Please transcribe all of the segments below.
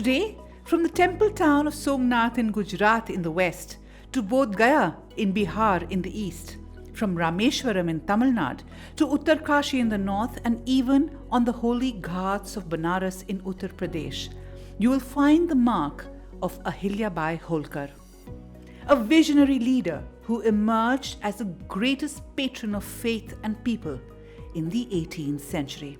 Today, from the temple town of Somnath in Gujarat in the west to Bodh Gaya in Bihar in the east, from Rameshwaram in Tamil Nadu to Uttarkashi in the north, and even on the holy Ghats of Banaras in Uttar Pradesh, you will find the mark of Ahilyabai Holkar, a visionary leader who emerged as the greatest patron of faith and people in the 18th century.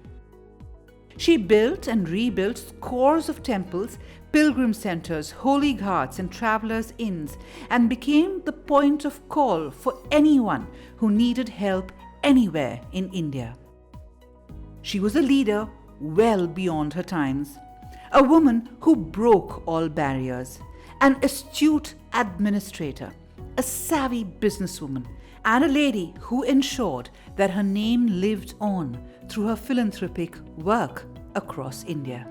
She built and rebuilt scores of temples, pilgrim centers, holy ghats, and travelers' inns, and became the point of call for anyone who needed help anywhere in India. She was a leader well beyond her times, a woman who broke all barriers, an astute administrator, a savvy businesswoman, and a lady who ensured that her name lived on through her philanthropic work across India.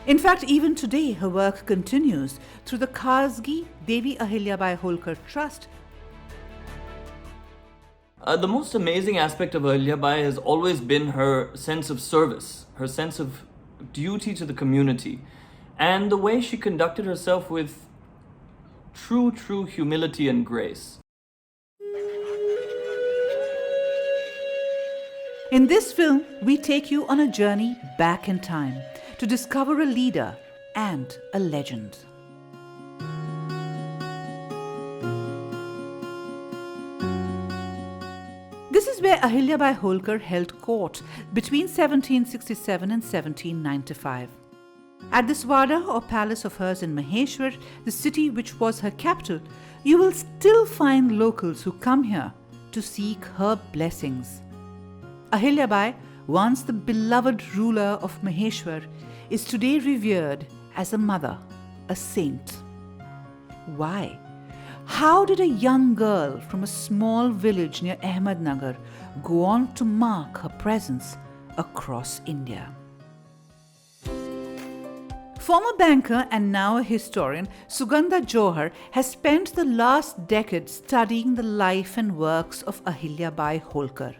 In fact, even today, her work continues through the Khasgi Devi Ahilyabai Holkar Trust. The most amazing aspect of Ahilyabai has always been her sense of service, her sense of duty to the community, and the way she conducted herself with true humility and grace. In this film, we take you on a journey back in time to discover a leader and a legend. This is where Ahilyabai Holkar held court between 1767 and 1795. At this Vada or palace of hers in Maheshwar, the city which was her capital, you will still find locals who come here to seek her blessings. Ahilyabai, once the beloved ruler of Maheshwar, is today revered as a mother, a saint. Why? How did a young girl from a small village near Ahmednagar go on to mark her presence across India? Former banker and now a historian, Suganda Johar has spent the last decade studying the life and works of Ahilyabai Holkar.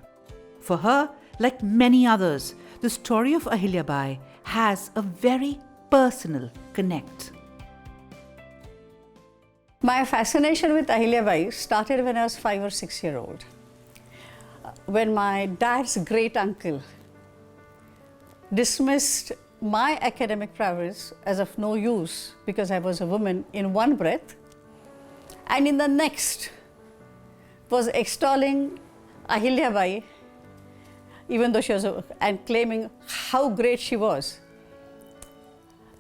For her, like many others, the story of Ahilyabai has a very personal connect. My fascination with Ahilyabai started when I was 5 or 6 years old. When my dad's great uncle dismissed my academic prowess as of no use because I was a woman in one breath, and in the next was extolling Ahilyabai, even though she was and claiming how great she was,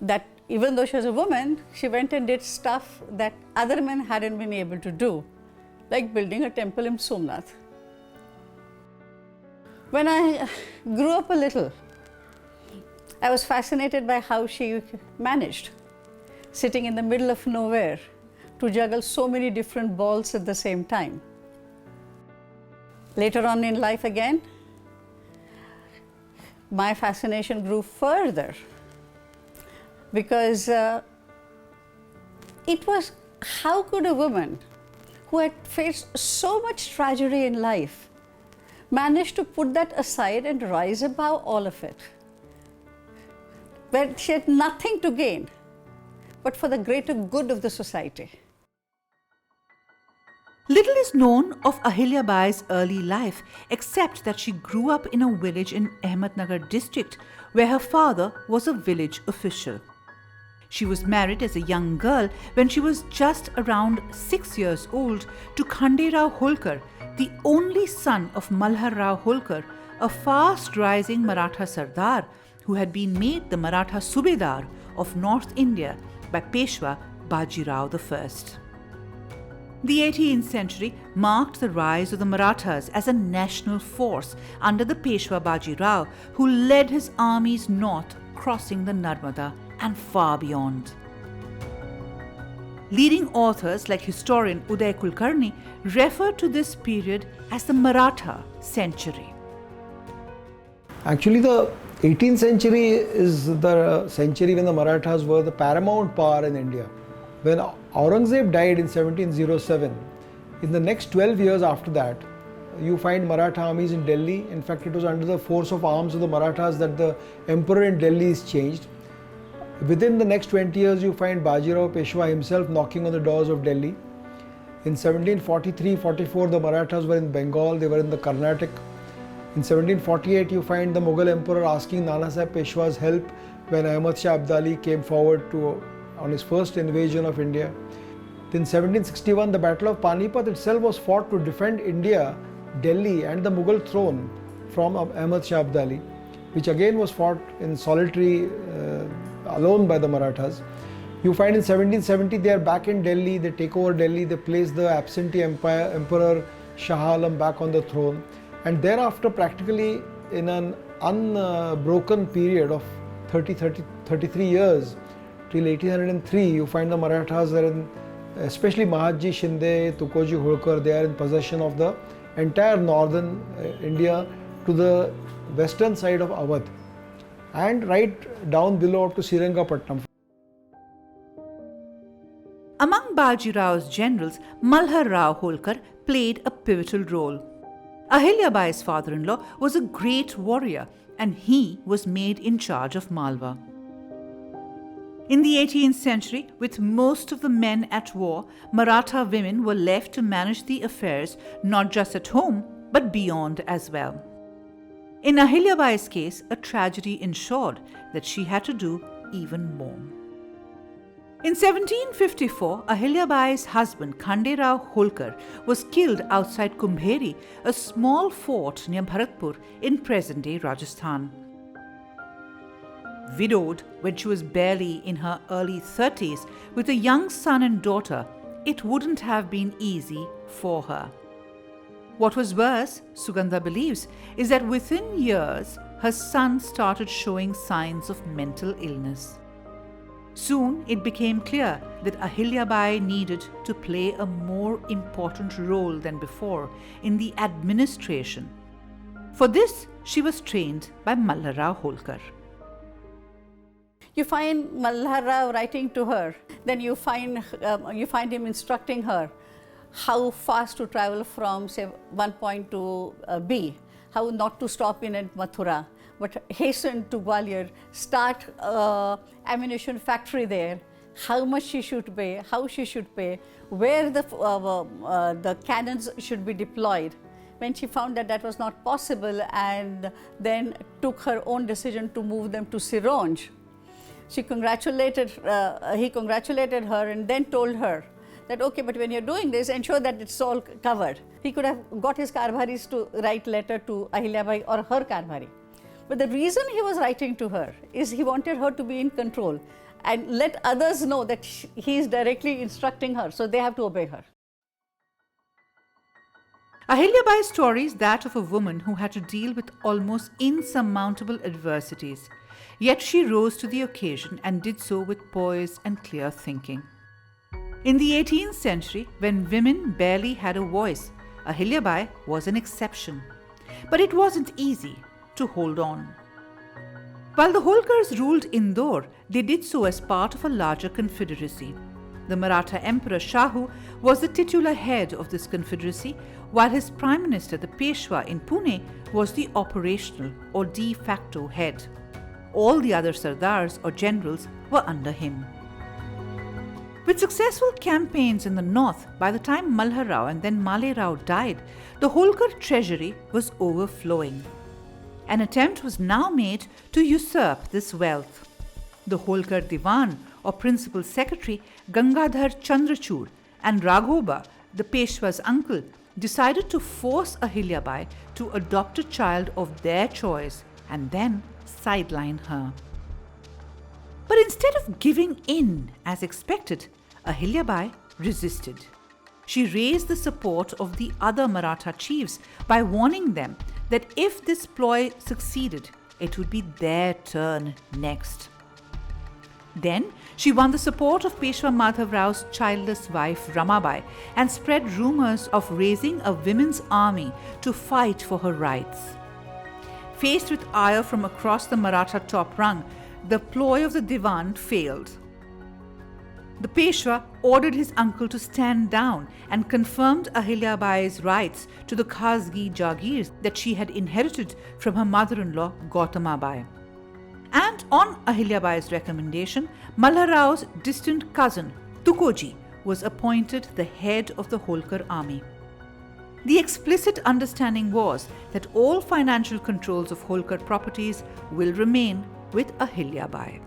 that even though she was a woman, she went and did stuff that other men hadn't been able to do, like building a temple in Somnath. When I grew up a little, I was fascinated by how she managed, sitting in the middle of nowhere, to juggle so many different balls at the same time. Later on in life again, my fascination grew further because it was how could a woman who had faced so much tragedy in life manage to put that aside and rise above all of it, where she had nothing to gain but for the greater good of the society. Little is known of Ahilyabai's early life except that she grew up in a village in Ahmednagar district where her father was a village official. She was married as a young girl when she was just around 6 years old to Khande Rao Holkar, the only son of Malhar Rao Holkar, a fast-rising Maratha Sardar who had been made the Maratha Subedar of North India by Peshwa Baji Rao I. The 18th century marked the rise of the Marathas as a national force under the Peshwa Baji Rao, who led his armies north, crossing the Narmada and far beyond. Leading authors like historian Uday Kulkarni refer to this period as the Maratha Century. Actually, the 18th century is the century when the Marathas were the paramount power in India. When Aurangzeb died in 1707, in the next 12 years after that, you find Maratha armies in Delhi. In fact, it was under the force of arms of the Marathas that the emperor in Delhi is changed. Within the next 20 years, you find Bajirao Peshwa himself knocking on the doors of Delhi. In 1743-44, the Marathas were in Bengal, they were in the Carnatic. In 1748, you find the Mughal emperor asking Nanasaheb Peshwa's help when Ahmad Shah Abdali came forward on his first invasion of India. In 1761, the Battle of Panipat itself was fought to defend India, Delhi and the Mughal throne from Ahmad Shah Abdali, which again was fought in solitary alone by the Marathas. You find in 1770 they are back in Delhi, they take over Delhi, they place the absentee emperor Shah Alam back on the throne, and thereafter practically in an unbroken period of 33 years till 1803, you find the Marathas are in, especially Mahatji Shinde, Tukoji Holkar, they are in possession of the entire northern India to the western side of Awadh and right down below up to Srirangapatnam. Among Bajirao's generals, Malhar Rao Holkar played a pivotal role. Ahilyabai's father-in-law was a great warrior and he was made in charge of Malwa. In the 18th century, with most of the men at war, Maratha women were left to manage the affairs not just at home but beyond as well. In Ahilyabai's case, a tragedy ensured that she had to do even more. In 1754, Ahilyabai's husband Khande Rao Holkar was killed outside Kumbheri, a small fort near Bharatpur in present-day Rajasthan. Widowed when she was barely in her early 30s with a young son and daughter, it wouldn't have been easy for her. What was worse, Suganda believes, is that within years, her son started showing signs of mental illness. Soon it became clear that Ahilyabai needed to play a more important role than before in the administration. For this, she was trained by Malhar Rao Holkar. You find Malhar Rao writing to her, then you find him instructing her how fast to travel from, say, one point to B, how not to stop in at Mathura, but hasten to Gwalior, start ammunition factory there, how much she should pay, how she should pay, where the cannons should be deployed. When she found that that was not possible and then took her own decision to move them to Sironj, he congratulated her and then told her that, okay, but when you're doing this, ensure that it's all covered. He could have got his Karbharis to write letter to Ahilyabai or her Karbhari. But the reason he was writing to her is he wanted her to be in control and let others know that he is directly instructing her, so they have to obey her. Ahilyabai's story is that of a woman who had to deal with almost insurmountable adversities. Yet she rose to the occasion and did so with poise and clear thinking. In the 18th century, when women barely had a voice, Ahilyabai was an exception. But it wasn't easy to hold on. While the Holkars ruled Indore, they did so as part of a larger confederacy. The Maratha Emperor Shahu was the titular head of this confederacy, while his Prime Minister, the Peshwa in Pune, was the operational or de facto head. All the other Sardars or generals were under him. With successful campaigns in the north, by the time Malhar Rao and then Male Rao died, the Holkar treasury was overflowing. An attempt was now made to usurp this wealth. The Holkar Diwan or principal secretary Gangadhar Chandrachud and Raghoba, the Peshwa's uncle, decided to force Ahilyabai to adopt a child of their choice and then sideline her. But instead of giving in as expected, Ahilyabai resisted. She raised the support of the other Maratha chiefs by warning them that if this ploy succeeded, it would be their turn next. Then she won the support of Peshwa Madhav Rao's childless wife Ramabai and spread rumors of raising a women's army to fight for her rights. Faced with ire from across the Maratha top rung, the ploy of the Diwan failed. The Peshwa ordered his uncle to stand down and confirmed Ahilyabai's rights to the Khasgi Jagirs that she had inherited from her mother-in-law Gautamabai. And on Ahilyabai's recommendation, Malhar Rao's distant cousin, Tukoji, was appointed the head of the Holkar army. The explicit understanding was that all financial controls of Holkar properties will remain with Ahilyabai.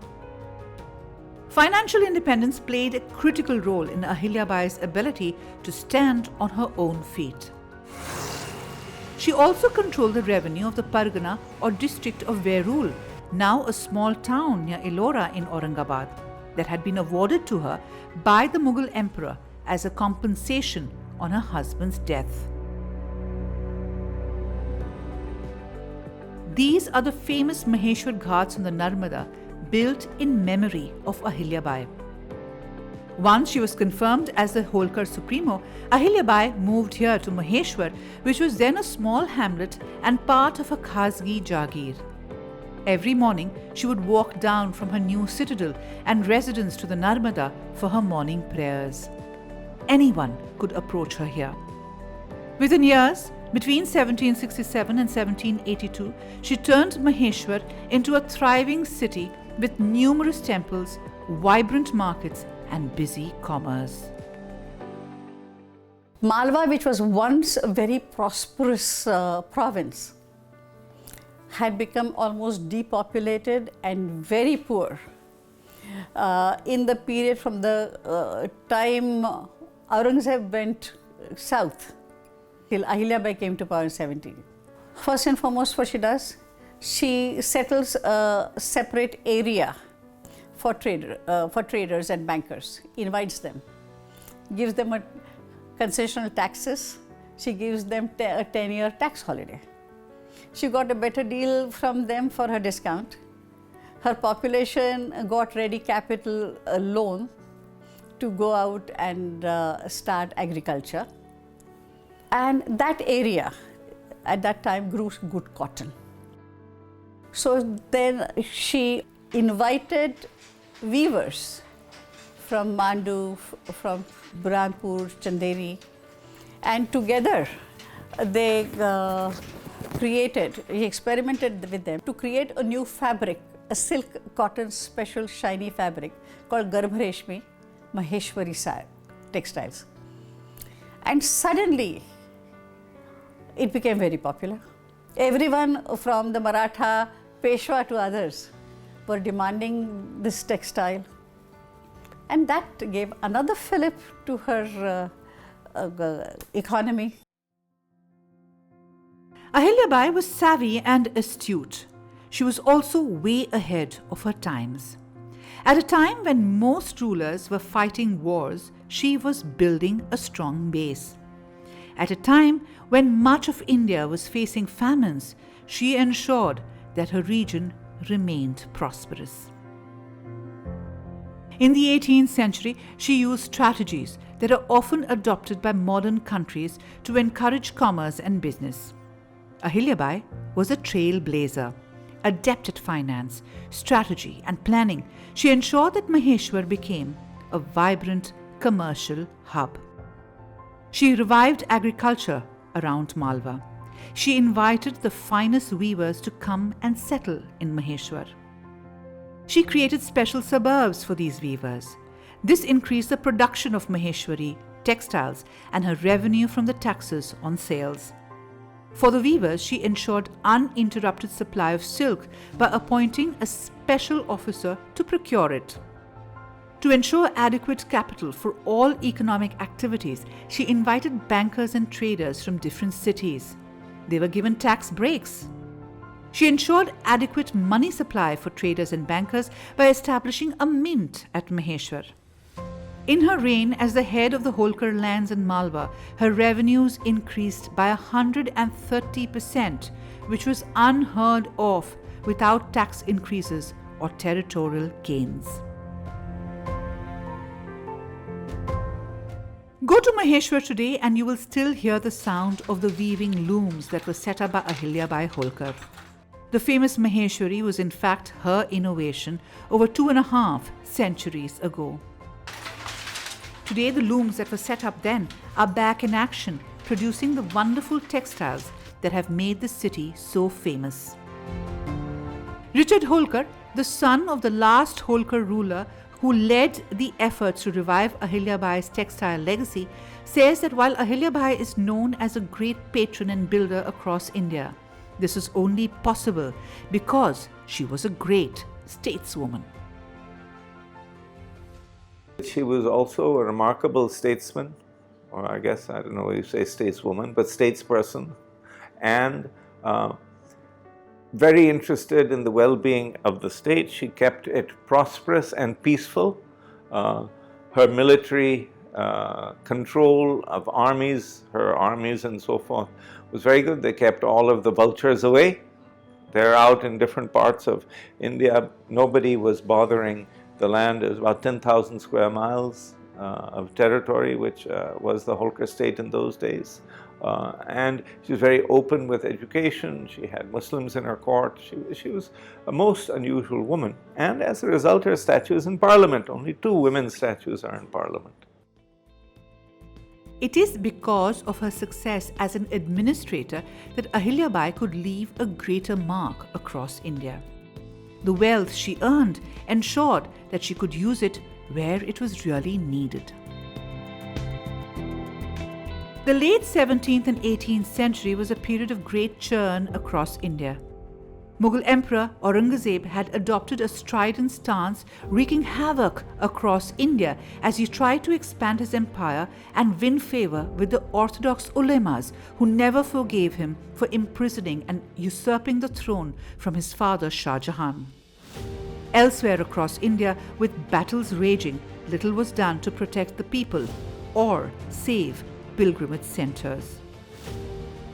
Financial independence played a critical role in Ahilyabai's ability to stand on her own feet. She also controlled the revenue of the Pargana or district of Verul, now a small town near Ellora in Aurangabad, that had been awarded to her by the Mughal emperor as a compensation on her husband's death. These are the famous Maheshwar Ghats on the Narmada, built in memory of Ahilyabai. Once she was confirmed as the Holkar Supremo, Ahilyabai moved here to Maheshwar, which was then a small hamlet and part of a Khasgi Jagir. Every morning, she would walk down from her new citadel and residence to the Narmada for her morning prayers. Anyone could approach her here. Within years, between 1767 and 1782, she turned Maheshwar into a thriving city with numerous temples, vibrant markets, and busy commerce. Malwa, which was once a very prosperous province, had become almost depopulated and very poor in the period from the time Aurangzeb went south till Ahilyabai came to power in 17. First and foremost, what she does, she settles a separate area for traders and bankers, invites them, gives them a concessional taxes, she gives them a 10-year tax holiday. She got a better deal from them for her discount. Her population got ready capital loan to go out and start agriculture. And that area at that time grew good cotton. So then she invited weavers from Mandu, from Burhanpur, Chanderi, and together they experimented with them to create a new fabric, a silk cotton special shiny fabric called Garbhareshmi Maheshwari textiles. And suddenly it became very popular. Everyone from the Maratha Peshwa to others were demanding this textile. And that gave another fillip to her economy. Ahilyabai was savvy and astute. She was also way ahead of her times. At a time when most rulers were fighting wars, she was building a strong base. At a time when much of India was facing famines, she ensured that her region remained prosperous. In the 18th century, she used strategies that are often adopted by modern countries to encourage commerce and business. Ahilyabai was a trailblazer. Adept at finance, strategy, and planning, she ensured that Maheshwar became a vibrant commercial hub. She revived agriculture around Malwa. She invited the finest weavers to come and settle in Maheshwar. She created special suburbs for these weavers. This increased the production of Maheshwari textiles and her revenue from the taxes on sales. For the weavers, she ensured uninterrupted supply of silk by appointing a special officer to procure it. To ensure adequate capital for all economic activities, she invited bankers and traders from different cities. They were given tax breaks. She ensured adequate money supply for traders and bankers by establishing a mint at Maheshwar. In her reign as the head of the Holkar lands in Malwa, her revenues increased by 130%, which was unheard of without tax increases or territorial gains. Go to Maheshwar today and you will still hear the sound of the weaving looms that were set up by Ahilyabai Holkar. The famous Maheshwari was in fact her innovation over 2.5 centuries ago. Today, the looms that were set up then are back in action, producing the wonderful textiles that have made the city so famous. Richard Holkar, the son of the last Holkar ruler who led the efforts to revive Ahilyabai's textile legacy, says that while Ahilyabai is known as a great patron and builder across India, this is only possible because she was a great stateswoman. She was also a remarkable statesman, or I guess, I don't know what you say, stateswoman, but statesperson, and very interested in the well-being of the state. She kept it prosperous and peaceful. Her military control of armies, her armies and so forth, was very good. They kept all of the vultures away. They're out in different parts of India. Nobody was bothering the land. It was about 10,000 square miles of territory, which was the Holkar state in those days. And she was very open with education. She had Muslims in her court. She was a most unusual woman. And as a result, her statue is in Parliament. Only 2 women's statues are in Parliament. It is because of her success as an administrator that Ahilyabai could leave a greater mark across India. The wealth she earned ensured that she could use it where it was really needed. The late 17th and 18th century was a period of great churn across India. Mughal Emperor Aurangzeb had adopted a strident stance, wreaking havoc across India as he tried to expand his empire and win favor with the orthodox ulemas, who never forgave him for imprisoning and usurping the throne from his father Shah Jahan. Elsewhere across India, with battles raging, little was done to protect the people or save pilgrimage centers.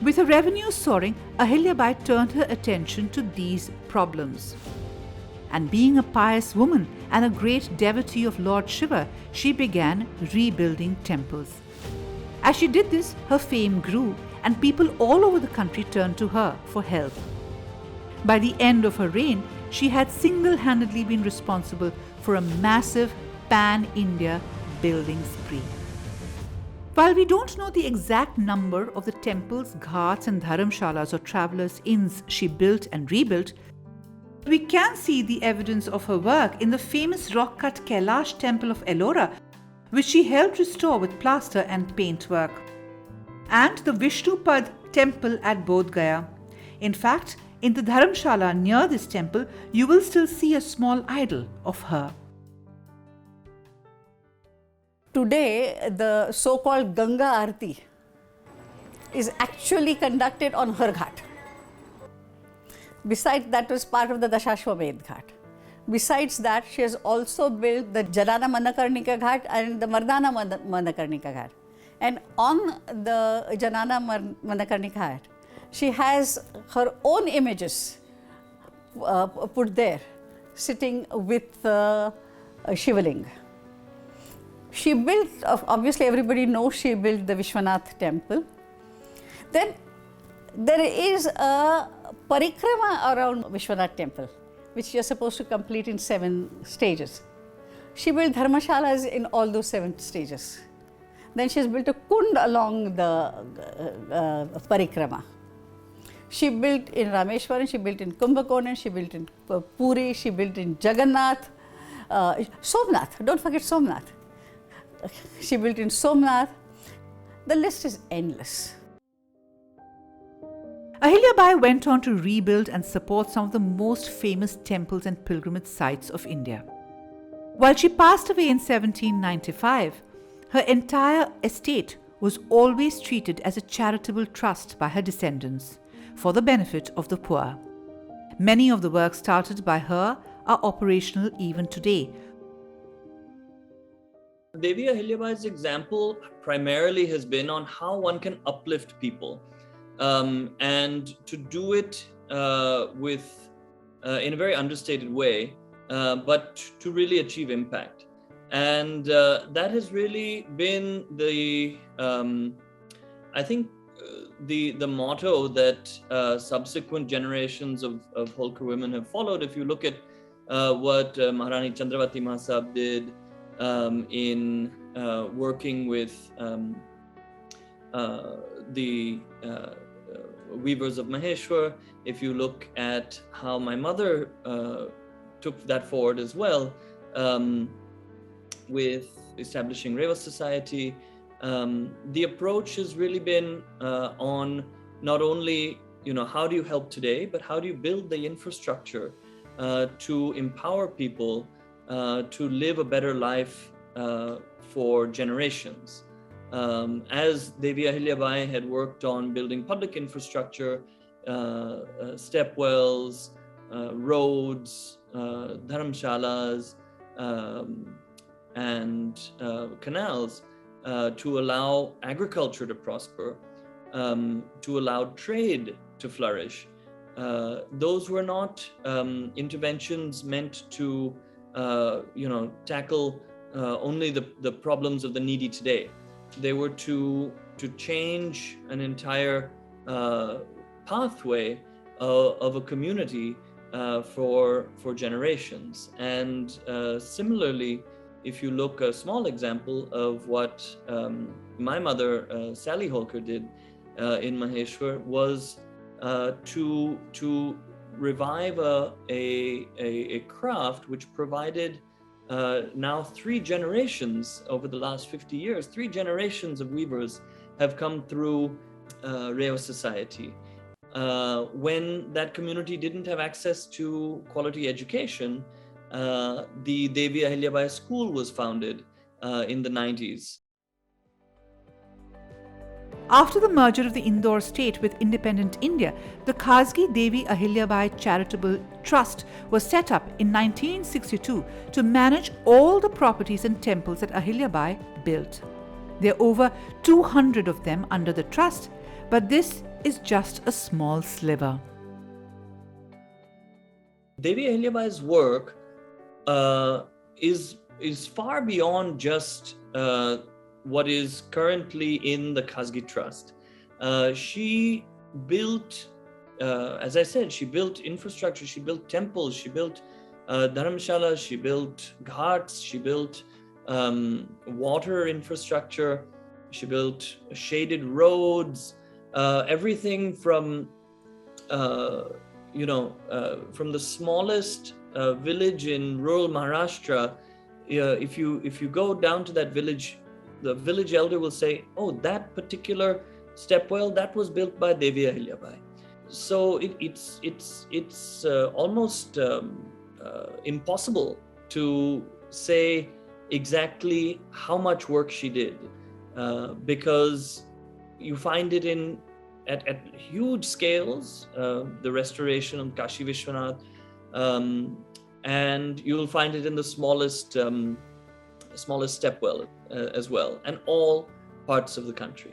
With her revenue soaring, Ahilyabai turned her attention to these problems. And being a pious woman and a great devotee of Lord Shiva, she began rebuilding temples. As she did this, her fame grew and people all over the country turned to her for help. By the end of her reign, she had single-handedly been responsible for a massive pan-India building spree. While we don't know the exact number of the temples, ghats and dharmashalas or travelers' inns she built and rebuilt, we can see the evidence of her work in the famous rock-cut Kailash temple of Ellora, which she helped restore with plaster and paintwork, and the Vishnupad Temple at Bodh Gaya. In fact, in the Dharmashala near this temple, you will still see a small idol of her. Today, the so-called Ganga Aarti is actually conducted on her ghat. Besides that, was part of the Dashashwamedh Ghat. Besides that, she has also built the Janana Manakarnika Ghat and the Mardana Manakarnika Ghat. And on the Janana Manakarnika Ghat, she has her own images put there, sitting with Shivaling. She built, obviously everybody knows she built the Vishwanath Temple. Then there is a parikrama around Vishwanath Temple, which you are supposed to complete in 7 stages. She built dharmashalas in all those 7 stages. Then she has built a kund along the parikrama. She built in Rameshwaram, she built in Kumbhakonan, she built in Puri, she built in Jagannath, Somnath, don't forget Somnath. She built in Somnath. The list is endless. Ahilyabai went on to rebuild and support some of the most famous temples and pilgrimage sites of India. While she passed away in 1795, her entire estate was always treated as a charitable trust by her descendants for the benefit of the poor. Many of the works started by her are operational even today. Devi Ahilyabai's example primarily has been on how one can uplift people, and to do it in a very understated way, but to really achieve impact. And that has really been the motto that subsequent generations of Holkar women have followed. If you look at what Maharani Chandravati Mahasab did in working with the weavers of Maheshwar, if you look at how my mother took that forward as well, with establishing Reva Society. The approach has really been on not only, how do you help today, but how do you build the infrastructure to empower people to live a better life for generations. As Devi Ahilyabai had worked on building public infrastructure, stepwells, roads, Dharmashalas, and canals to allow agriculture to prosper, to allow trade to flourish. Those were not interventions meant to, tackle only the problems of the needy today. They were to change an entire pathway of a community for generations. And similarly, if you look a small example of what my mother, Sally Holkar, did in Maheshwar was to revive a craft which provided now 3 generations over the last 50 years, 3 generations of weavers have come through Reva Society. When that community didn't have access to quality education, the Devi Ahilyabai school was founded in the 90s. After the merger of the Indore state with independent India, the Khasgi Devi Ahilyabai Charitable Trust was set up in 1962 to manage all the properties and temples that Ahilyabai built. There are over 200 of them under the trust, but this is just a small sliver. Devi Ahilyabai's work is far beyond just what is currently in the Khasgi Trust. She built, as I said, she built infrastructure, she built temples, she built Dharmashalas, she built ghats, she built water infrastructure, she built shaded roads, everything from, from the smallest village in rural Maharashtra. If you go down to that village, the village elder will say, "Oh, that particular stepwell that was built by Devi Ahilyabai." So it's almost impossible to say exactly how much work she did, because you find it at huge scales, the restoration of Kashi Vishwanath, and you'll find it in the smallest stepwell as well, and all parts of the country.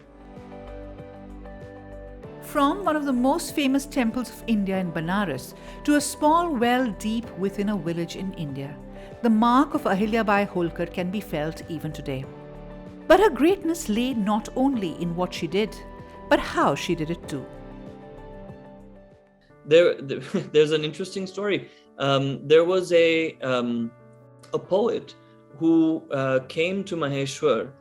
From one of the most famous temples of India in Banaras to a small well deep within a village in India, the mark of Ahilyabai Holkar can be felt even today. But her greatness lay not only in what she did, but how she did it too. There's an interesting story. There was a poet who came to Maheshwar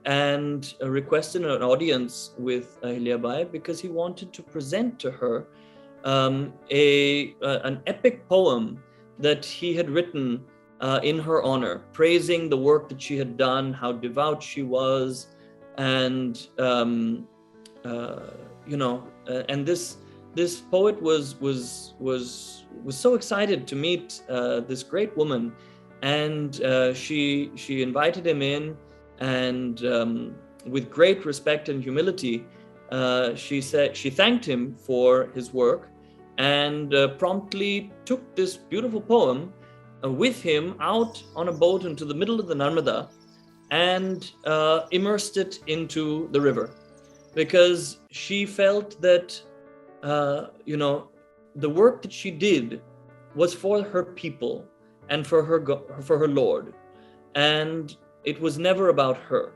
and requested an audience with Ahilyabai because he wanted to present to her an epic poem that he had written in her honor, praising the work that she had done, how devout she was, and and this poet was so excited to meet this great woman, and she invited him in, and with great respect and humility, she thanked him for his work, and promptly took this beautiful poem with him out on a boat into the middle of the Narmada and immersed it into the river, because she felt that the work that she did was for her people and for her Lord, and it was never about her.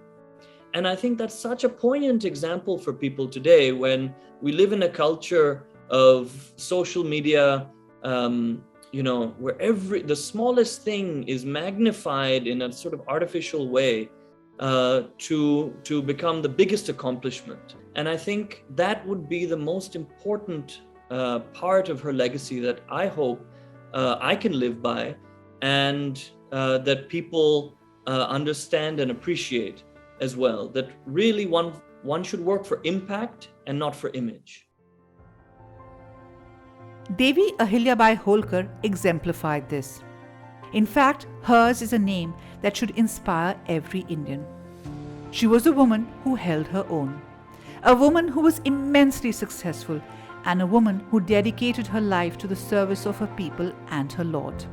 And I think that's such a poignant example for people today, when we live in a culture of social media, where the smallest thing is magnified in a sort of artificial way to become the biggest accomplishment. And I think that would be the most important part of her legacy that I hope I can live by, and that people understand and appreciate as well. That really one should work for impact and not for image. Devi Ahilyabai Holkar exemplified this. In fact, hers is a name that should inspire every Indian. She was a woman who held her own, a woman who was immensely successful, and a woman who dedicated her life to the service of her people and her Lord.